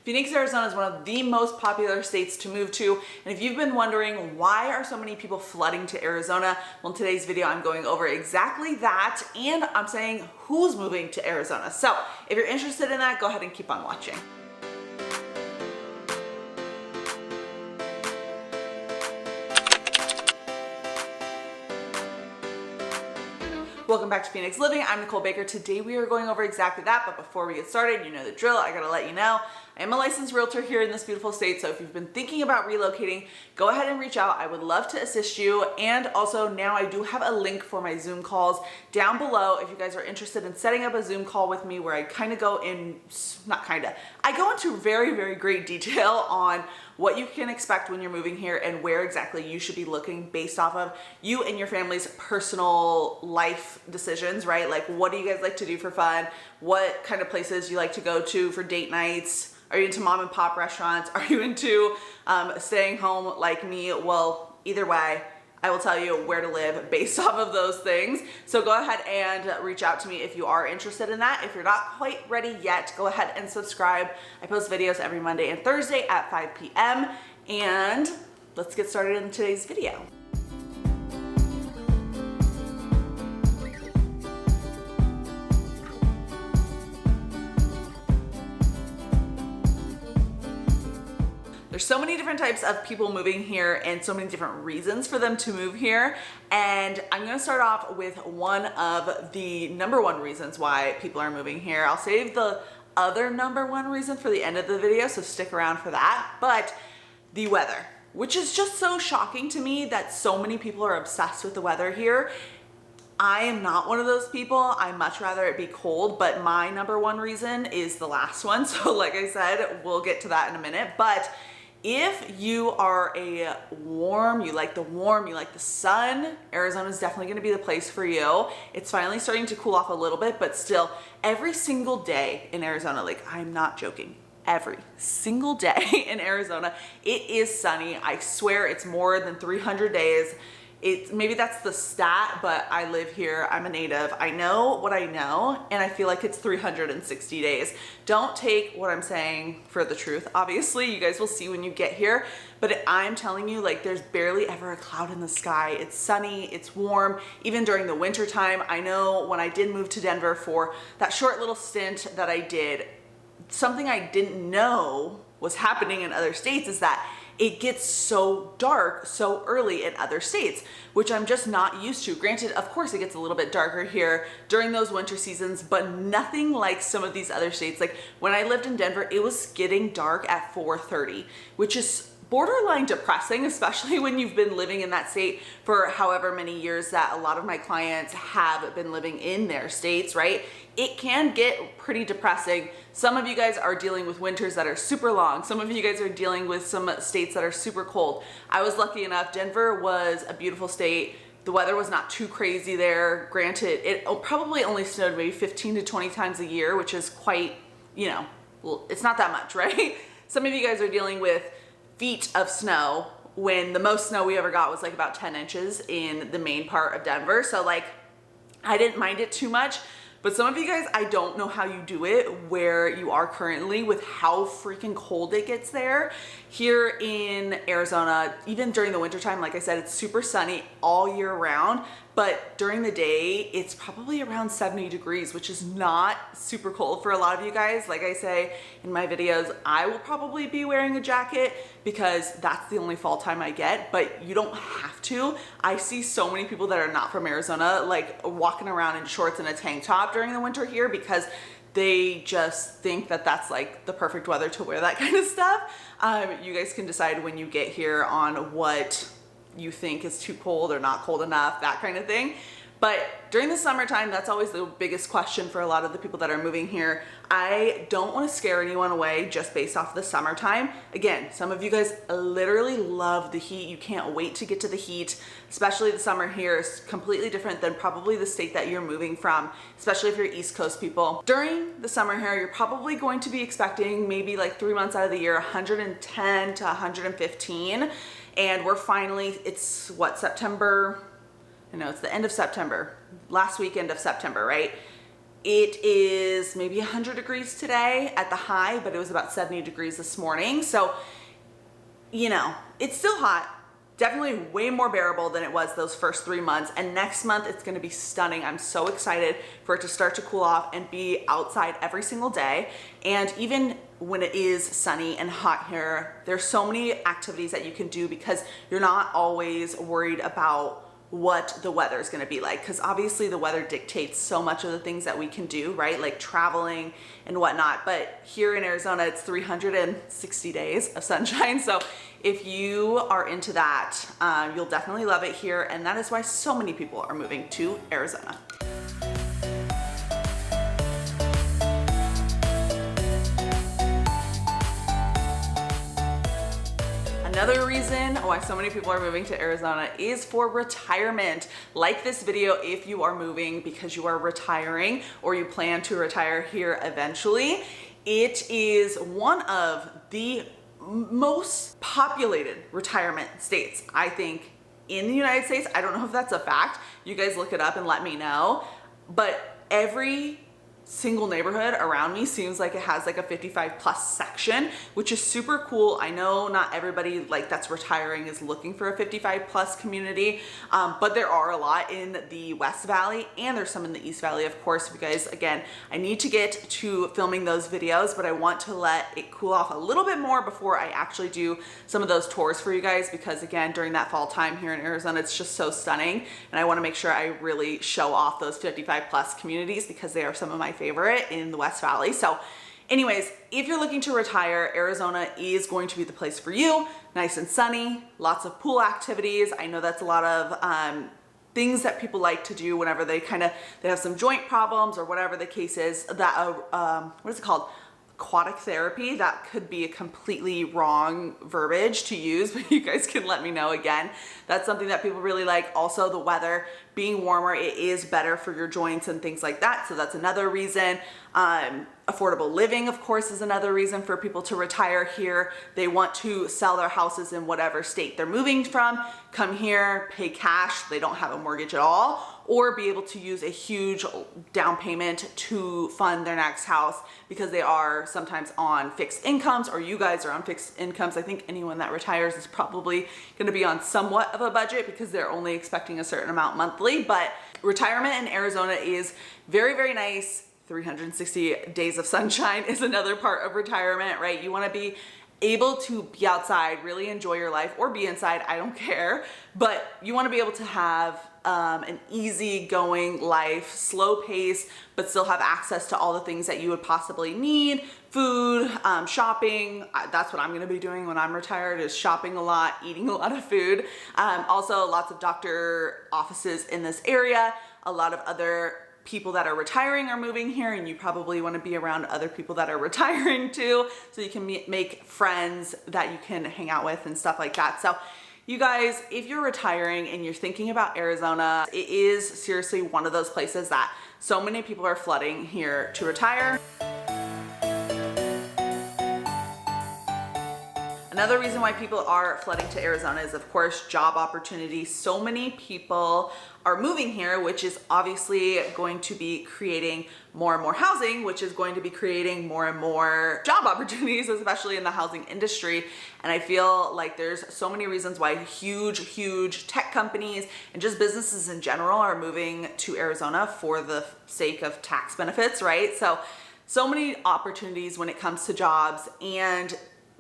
Phoenix, Arizona is one of the most popular states to move to. And if you've been wondering why are so many people flooding to Arizona, well, in today's video, I'm going over exactly that. And I'm saying who's moving to Arizona. So if you're interested in that, go ahead and keep on watching. Welcome back to Phoenix Living. I'm Nicole Baker. Today we are going over exactly that, but before we get started, you know the drill. I gotta let you know, I am a licensed realtor here in this beautiful state, so if you've been thinking about relocating, go ahead and reach out. I would love to assist you, and also now I do have a link for my Zoom calls down below if you guys are interested in setting up a Zoom call with me where I I go into very, very great detail on what you can expect when you're moving here and where exactly you should be looking based off of you and your family's personal life decisions, right? Like, what do you guys like to do for fun? What kind of places you like to go to for date nights? Are you into mom and pop restaurants? Are you into staying home like me? Well, either way, I will tell you where to live based off of those things. So go ahead and reach out to me if you are interested in that. If you're not quite ready yet, go ahead and subscribe. I post videos every Monday and Thursday at 5 p.m. And let's get started in today's video. There's so many different types of people moving here and so many different reasons for them to move here. And I'm gonna start off with one of the number one reasons why people are moving here. I'll save the other number one reason for the end of the video, so stick around for that. But the weather, which is just so shocking to me that so many people are obsessed with the weather here. I am not one of those people. I much rather it be cold, but my number one reason is the last one. So like I said, we'll get to that in a minute. But if you are you like the sun, Arizona is definitely gonna be the place for you. It's finally starting to cool off a little bit, but still every single day in Arizona, like I'm not joking, every single day in Arizona, it is sunny. I swear it's more than 300 days. Maybe that's the stat, but I live here, I'm a native. I know what I know, and I feel like it's 360 days. Don't take what I'm saying for the truth. Obviously, you guys will see when you get here, but I'm telling you, like, there's barely ever a cloud in the sky. It's sunny, it's warm, even during the winter time. I know when I did move to Denver for that short little stint that I did, something I didn't know was happening in other states is that it gets so dark so early in other states, which I'm just not used to. Granted, of course it gets a little bit darker here during those winter seasons, but nothing like some of these other states. Like when I lived in Denver, it was getting dark at 4:30, which is borderline depressing, especially when you've been living in that state for however many years that a lot of my clients have been living in their states, right? It can get pretty depressing. Some of you guys are dealing with winters that are super long. Some of you guys are dealing with some states that are super cold. I was lucky enough. Denver was a beautiful state. The weather was not too crazy there. Granted, it probably only snowed maybe 15 to 20 times a year, which is quite, well, it's not that much, right? Some of you guys are dealing with feet of snow when the most snow we ever got was like about 10 inches in the main part of Denver. So like, I didn't mind it too much. But some of you guys, I don't know how you do it where you are currently with how freaking cold it gets there. Here in Arizona, even during the wintertime, like I said, it's super sunny all year round. But during the day, it's probably around 70 degrees, which is not super cold for a lot of you guys. Like I say in my videos, I will probably be wearing a jacket because that's the only fall time I get, but you don't have to. I see so many people that are not from Arizona, like walking around in shorts and a tank top during the winter here because they just think that that's like the perfect weather to wear that kind of stuff. You guys can decide when you get here on what you think is too cold or not cold enough, that kind of thing. But during the summertime, that's always the biggest question for a lot of the people that are moving here. I don't want to scare anyone away just based off the summertime. Again, some of you guys literally love the heat. You can't wait to get to the heat, especially the summer here is completely different than probably the state that you're moving from, especially if you're East Coast people. During the summer here, you're probably going to be expecting maybe like 3 months out of the year, 110 to 115. And we're finally, it's what, September? I know it's the end of September, last weekend of September, right? It is maybe 100 degrees today at the high, but it was about 70 degrees this morning. So, you know, it's still hot. Definitely way more bearable than it was those first 3 months. And next month, it's gonna be stunning. I'm so excited for it to start to cool off and be outside every single day. And even when it is sunny and hot here, there's so many activities that you can do because you're not always worried about what the weather is going to be like, because obviously the weather dictates so much of the things that we can do, right? Like traveling and whatnot. But here in Arizona, it's 360 days of sunshine. So if you are into that, you'll definitely love it here. And that is why so many people are moving to Arizona. Another reason why so many people are moving to Arizona is for retirement. Like this video if you are moving because you are retiring or you plan to retire here eventually. It is one of the most populated retirement states, I think, in the United States. I don't know if that's a fact. You guys look it up and let me know. But every single neighborhood around me seems like it has like a 55 plus section, which is super cool. I know not everybody like that's retiring is looking for a 55 plus community, but there are a lot in the West Valley and there's some in the East Valley, of course. You guys, again, I need to get to filming those videos, but I want to let it cool off a little bit more before I actually do some of those tours for you guys, because again, during that fall time here in Arizona, it's just so stunning. And I want to make sure I really show off those 55 plus communities because they are some of my favorite in the West Valley. So anyways, if you're looking to retire, Arizona is going to be the place for you. Nice and sunny, lots of pool activities. I know that's a lot of things that people like to do whenever they have some joint problems or whatever the case is. That what is it called? Aquatic therapy. That could be a completely wrong verbiage to use, but you guys can let me know. Again, that's something that people really like. Also, the weather being warmer, it is better for your joints and things like that. So that's another reason. Affordable living, of course, is another reason for people to retire here. They want to sell their houses in whatever state they're moving from, come here, pay cash, they don't have a mortgage at all, or be able to use a huge down payment to fund their next house because they are sometimes on fixed incomes, or you guys are on fixed incomes. I think anyone that retires is probably going to be on somewhat of a budget because they're only expecting a certain amount monthly. But retirement in Arizona is very, very nice. 360 days of sunshine is another part of retirement, right? You want to be able to be outside, really enjoy your life, or be inside, I don't care. But you want to be able to have an easy-going life, slow pace, but still have access to all the things that you would possibly need. Food, shopping. That's what I'm going to be doing when I'm retired, is shopping a lot, eating a lot of food. Also, lots of doctor offices in this area. A lot of other people that are retiring are moving here, and you probably want to be around other people that are retiring too, so you can make friends that you can hang out with and stuff like that. So you guys, if you're retiring and you're thinking about Arizona, it is seriously one of those places that so many people are flooding here to retire. Another reason why people are flooding to Arizona is, of course, job opportunities. So many people are moving here, which is obviously going to be creating more and more housing, which is going to be creating more and more job opportunities, especially in the housing industry. And I feel like there's so many reasons why huge tech companies and just businesses in general are moving to Arizona for the sake of tax benefits, right? So many opportunities when it comes to jobs, and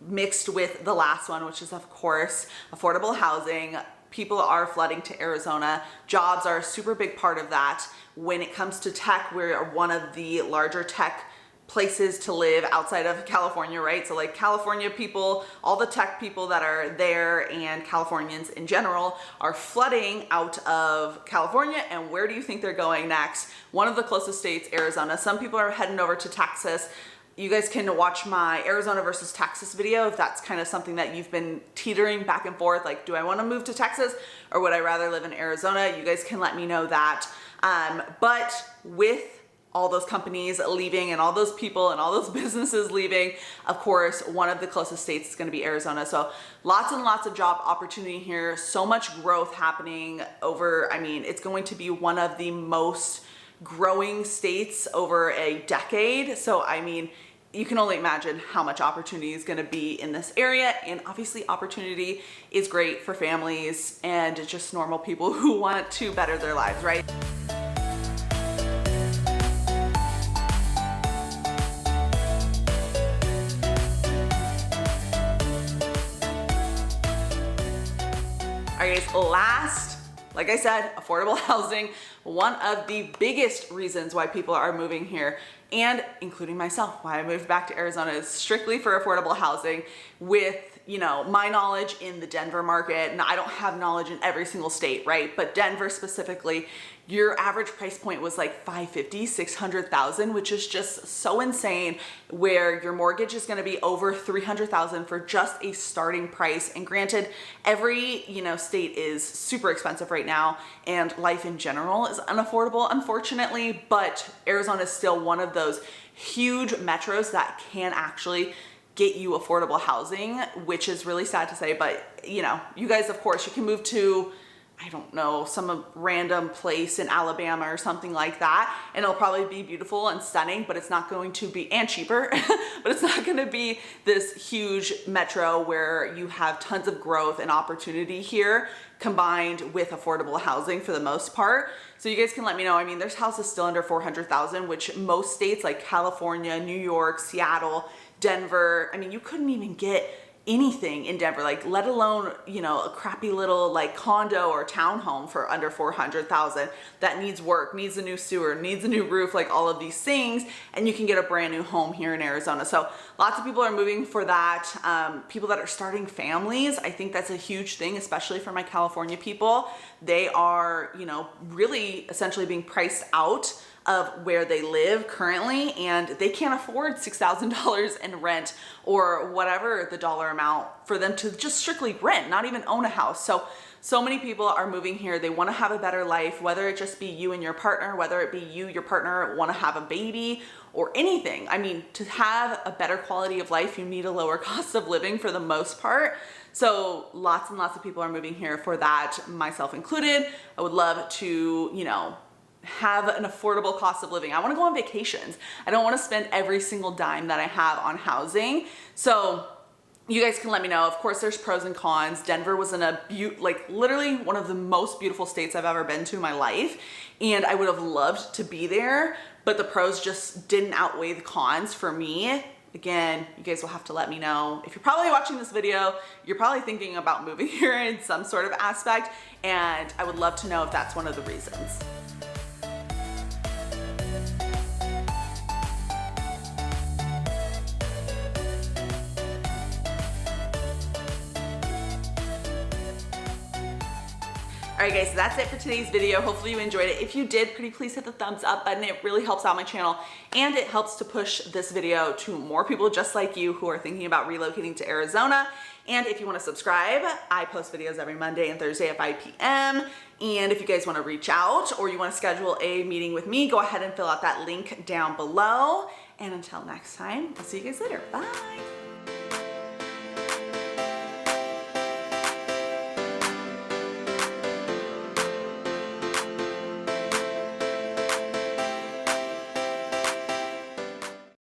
mixed with the last one, which is, of course, affordable housing. People are flooding to Arizona. Jobs are a super big part of that. When it comes to tech, we're one of the larger tech places to live outside of California, right? So like California people, all the tech people that are there, and Californians in general, are flooding out of California. And where do you think they're going next? One of the closest states, Arizona. Some people are heading over to Texas. You guys can watch my Arizona versus Texas video if that's kind of something that you've been teetering back and forth. Like, do I want to move to Texas or would I rather live in Arizona? You guys can let me know that. But with all those companies leaving and all those people and all those businesses leaving, of course, one of the closest states is going to be Arizona. So lots and lots of job opportunity here. So much growth happening over, I mean, it's going to be one of the most growing states over a decade. So, I mean, you can only imagine how much opportunity is going to be in this area. And obviously opportunity is great for families and just normal people who want to better their lives, right? All right, guys, last, like I said, affordable housing, one of the biggest reasons why people are moving here, and including myself, why I moved back to Arizona, is strictly for affordable housing. With, you know, my knowledge in the Denver market, and I don't have knowledge in every single state, right? But Denver specifically, your average price point was like $550,000, $600,000, which is just so insane, where your mortgage is gonna be over $300,000 for just a starting price. And granted, every, you know, state is super expensive right now, and life in general is unaffordable, unfortunately, but Arizona is still one of those huge metros that can actually get you affordable housing, which is really sad to say. But you know, you guys, of course, you can move to, I don't know, some random place in Alabama or something like that, and it'll probably be beautiful and stunning, but it's not going to be, and cheaper, but it's not gonna be this huge metro where you have tons of growth and opportunity here combined with affordable housing for the most part. So you guys can let me know. I mean, there's houses still under 400,000, which most states like California, New York, Seattle, Denver, I mean, you couldn't even get anything in Denver, like let alone, you know, a crappy little like condo or townhome for under 400,000 that needs work, needs a new sewer, needs a new roof, like all of these things, and you can get a brand new home here in Arizona. So lots of people are moving for that. People that are starting families, I think that's a huge thing, especially for my California people. They are, you know, really essentially being priced out of where they live currently, and they can't afford $6,000 in rent or whatever the dollar amount for them to just strictly rent, not even own a house. So many people are moving here. They want to have a better life, whether it just be you and your partner, whether it be you, your partner want to have a baby or anything. I mean, to have a better quality of life, you need a lower cost of living for the most part. So lots and lots of people are moving here for that, myself included. I would love to, you know, have an affordable cost of living. I want to go on vacations. I don't want to spend every single dime that I have on housing. So you guys can let me know. Of course, there's pros and cons. Denver was in a like literally one of the most beautiful states I've ever been to in my life, and I would have loved to be there, but the pros just didn't outweigh the cons for me. Again, you guys will have to let me know. If you're probably watching this video, you're probably thinking about moving here in some sort of aspect, and I would love to know if that's one of the reasons. All right, guys, so that's it for today's video. Hopefully you enjoyed it. If you did, pretty please hit the thumbs up button. It really helps out my channel, and it helps to push this video to more people just like you who are thinking about relocating to Arizona. And if you want to subscribe, I post videos every Monday and Thursday at 5 p.m. And if you guys want to reach out or you want to schedule a meeting with me, go ahead and fill out that link down below. And until next time, I'll see you guys later. Bye.